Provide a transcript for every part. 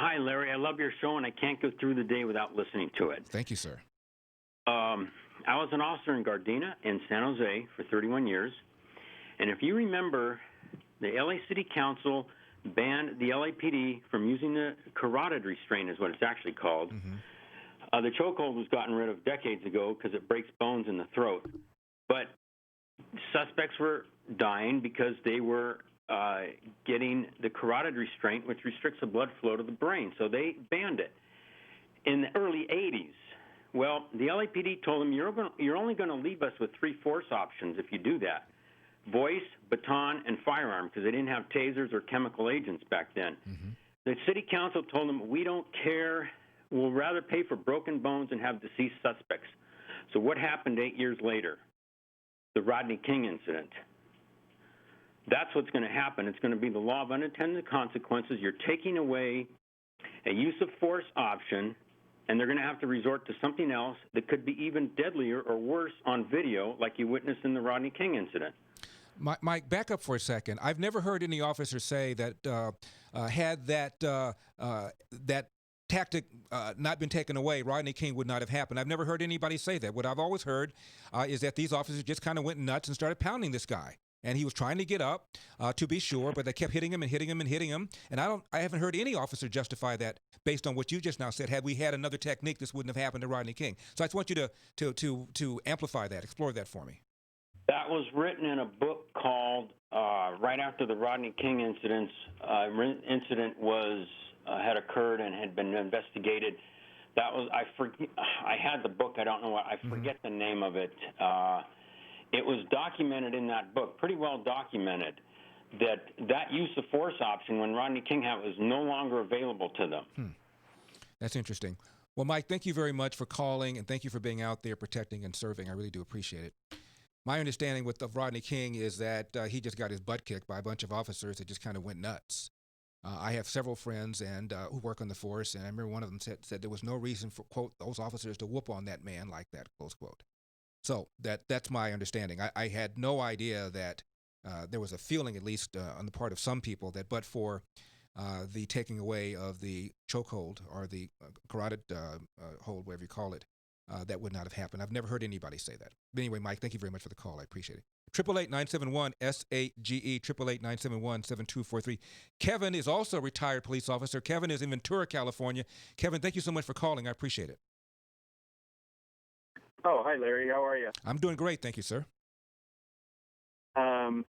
Hi, Larry. I love your show, and I can't go through the day without listening to it. Thank you, sir. I was an officer in Gardena and San Jose for 31 years. And if you remember, the LA City Council banned the LAPD from using the carotid restraint, is what it's actually called. The chokehold was gotten rid of decades ago because it breaks bones in the throat. But suspects were dying because they were getting the carotid restraint, which restricts the blood flow to the brain. So they banned it in the early 80s. Well, the LAPD told them, you're only going to leave us with 3 force options if you do that: voice, baton, and firearm, because they didn't have tasers or chemical agents back then. The city council told them, we don't care. We'll rather pay for broken bones and have deceased suspects. So what happened 8 years later? The Rodney King incident. That's what's going to happen. It's going to be the law of unintended consequences. You're taking away a use of force option, and they're going to have to resort to something else that could be even deadlier or worse on video, like you witnessed in the Rodney King incident. Mike, back up for a second. I've never heard any officer say that had that tactic not been taken away, Rodney King would not have happened. I've never heard anybody say that. What I've always heard is that these officers just kind of went nuts and started pounding this guy. And he was trying to get up, to be sure, but they kept hitting him and hitting him and hitting him. And I haven't heard any officer justify that based on what you just now said. Had we had another technique, this wouldn't have happened to Rodney King. So I just want you to amplify that, explore that for me. That was written in a book called right after the Rodney King incident was had occurred and had been investigated. That was I had the book. I don't know what I forget the name of it. It was documented in that book, pretty well documented, that use of force option when Rodney King had was no longer available to them. That's interesting. Well, Mike, thank you very much for calling, and thank you for being out there protecting and serving. I really do appreciate it. My understanding with Rodney King is that he just got his butt kicked by a bunch of officers that just kind of went nuts. I have several friends who work on the force, and I remember one of them said there was no reason for, quote, those officers to whoop on that man like that, close quote. So that's my understanding. I had no idea that there was a feeling, at least on the part of some people, that but for the taking away of the chokehold or the carotid hold, whatever you call it, that would not have happened. I've never heard anybody say that. But anyway, Mike, thank you very much for the call. I appreciate it. 888-971-SAGE, 888-971-7243. Kevin is also a retired police officer. Kevin is in Ventura, California. Kevin, thank you so much for calling. I appreciate it. Oh, hi, Larry. How are you? I'm doing great. Thank you, sir. The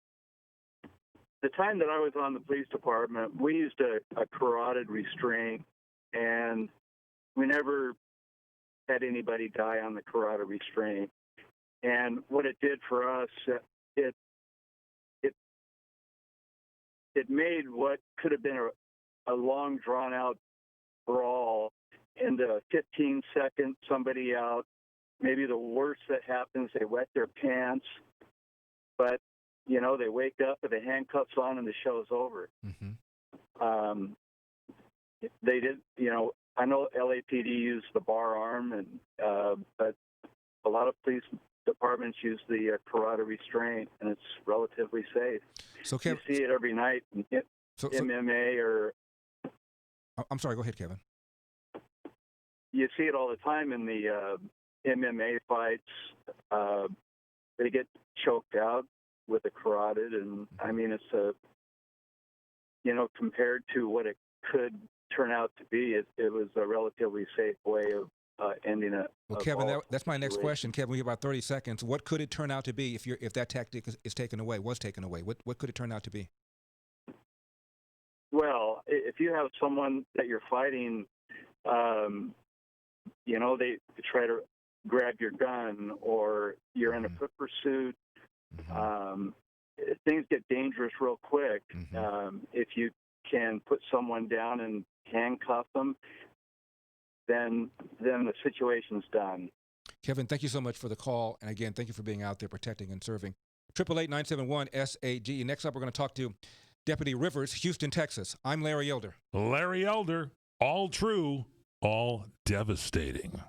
time that I was on the police department, we used a carotid restraint, and we never had anybody die on the carotid restraint. And what it did for us, it made what could have been a long, drawn-out brawl into 15 seconds, somebody out. Maybe the worst that happens, they wet their pants, but, you know, they wake up with the handcuffs on and the show's over. They did, you know, I know LAPD used the bar arm, but a lot of police departments use the carotid restraint, and it's relatively safe. So, Kevin, you see it every night in MMA or... I'm sorry, go ahead, Kevin. You see it all the time in the MMA fights. They get choked out with a carotid, and I mean, it's compared to what it could turn out to be, it was a relatively safe way of ending it. Well, Kevin, that's my next question. Kevin, we have about 30 seconds. What could it turn out to be if that tactic is taken away, was taken away? What could it turn out to be? Well, if you have someone that you're fighting, they try to grab your gun, or you're in a foot pursuit. Things get dangerous real quick. If you can put someone down and handcuff them, then the situation's done. Kevin, thank you so much for the call. And again, thank you for being out there protecting and serving. 888-971-SAGE. Next up, we're going to talk to Deputy Rivers, Houston, Texas. I'm Larry Elder. Larry Elder, all true, all devastating.